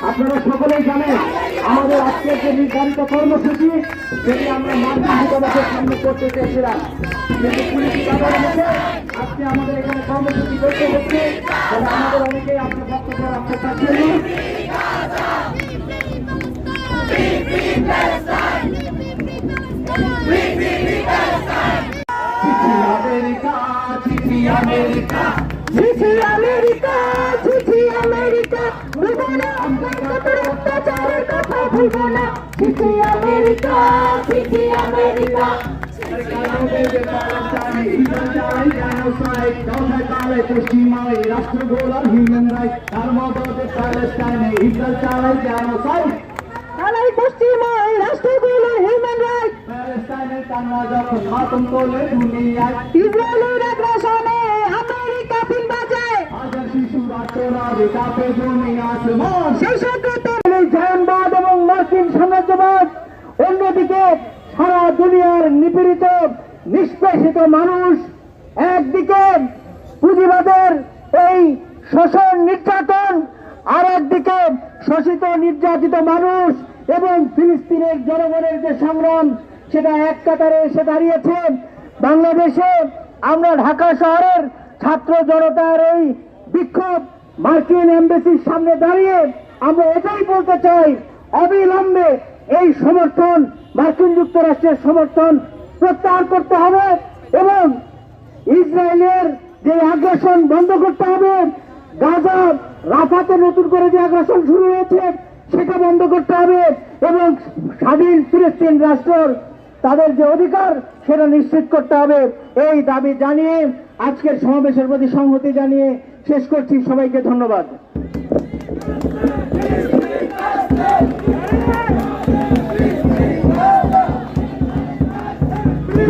আপনারা সকলেই জানেন আমাদের আজকের যে নির্ধারিত কর্মসূচি সেটি আমরা মার্কিন দূতাবাসের সামনে করতে চেয়েছিলাম, কিন্তু পুলিশ বাধার মধ্যে আজকে আমাদের এখানে কর্মসূচি করতে হচ্ছে। তবে আমাদের অনেকেই আপনার বক্তব্য রাখতে পারছেন না। আমেরিকা, চিঠি আমেরিকা, চিঠি আমেরিকা, ভুলবো না আপনার অত্যাচারের কথা, ভুলবো না। চিঠি আমেরিকা, চিঠি আমেরিকা, পশ্চিমায় রাষ্ট্রগুলোর হিউম্যান রাইট, তার মদতে প্যালেস্টাইনে ইসরায়েল চালায় জেনোসাইড। চালাই পশ্চিমায় রাষ্ট্রগুলোর হিউম্যান রাইট, প্যালেস্টাইনে তারা যখন মাতম তোলে দুনিয়ায়, ইসরায়েলের আগ্রাসনে আমেরিকা ফিল বাজায়, হাজার শিশু রাষ্ট্ররাজে কাঁপে জমি আসমান। সেই সরকার জায়নবাদ এবং মার্কিন সাম্রাজ্যবাদ, অন্যদিকে সারা দুনিয়ার নিপীড়িত নিষ্পেষিত মানুষ, একদিকে পুঁজিবাদের এই শোষণ নির্যাতন, আর একদিকে শোষিত নির্যাতিত মানুষ এবং ফিলিস্তিনের জনগণের যে সংগ্রাম, সেটা এক কাতারে এসে দাঁড়িয়েছে। বাংলাদেশে আমরা ঢাকা শহরের ছাত্র জনতার এই বিক্ষোভ মার্কিন এমবেসির সামনে দাঁড়িয়ে আমরা এটাই বলতে চাই, অবিলম্বে এই সমর্থন, মার্কিন যুক্তরাষ্ট্রের সমর্থন প্রত্যাহার করতে হবে এবং ইসরায়েলের যে আগ্রাসন বন্ধ করতে হবে। গাজা রাফাতে নতুন করে যে আগ্রাসন শুরু হয়েছে সেটা বন্ধ করতে হবে এবং স্বাধীন ফিলিস্তিন রাষ্ট্র তাদের যে অধিকার সেটা নিশ্চিত করতে হবে। এই দাবি জানিয়ে আজকের সমাবেশের প্রতি সংহতি জানিয়ে শেষ করছি। সবাইকে ধন্যবাদ।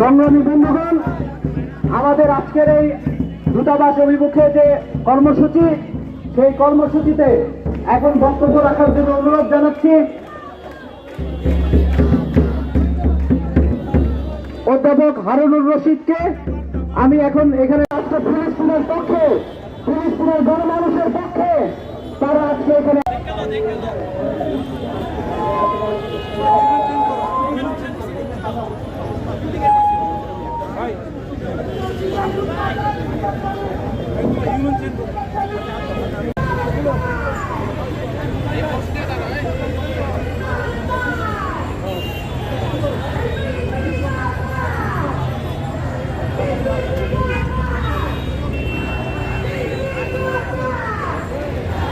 সংগ্রামী বন্ধুগণ, আমাদের আজকের এই দূতাবাস অভিমুখে যে কর্মসূচি, সেই কর্মসূচিতে এখন বক্তব্য রাখার জন্য অনুরোধ জানাচ্ছি অধ্যাপক হারুনুর রশিদকে। আমি এখন এখানে আজকে ফিলিস্তিনের পক্ষে, ফিলিস্তিনের গণমানুষের পক্ষে তারা আজকে এখানে Human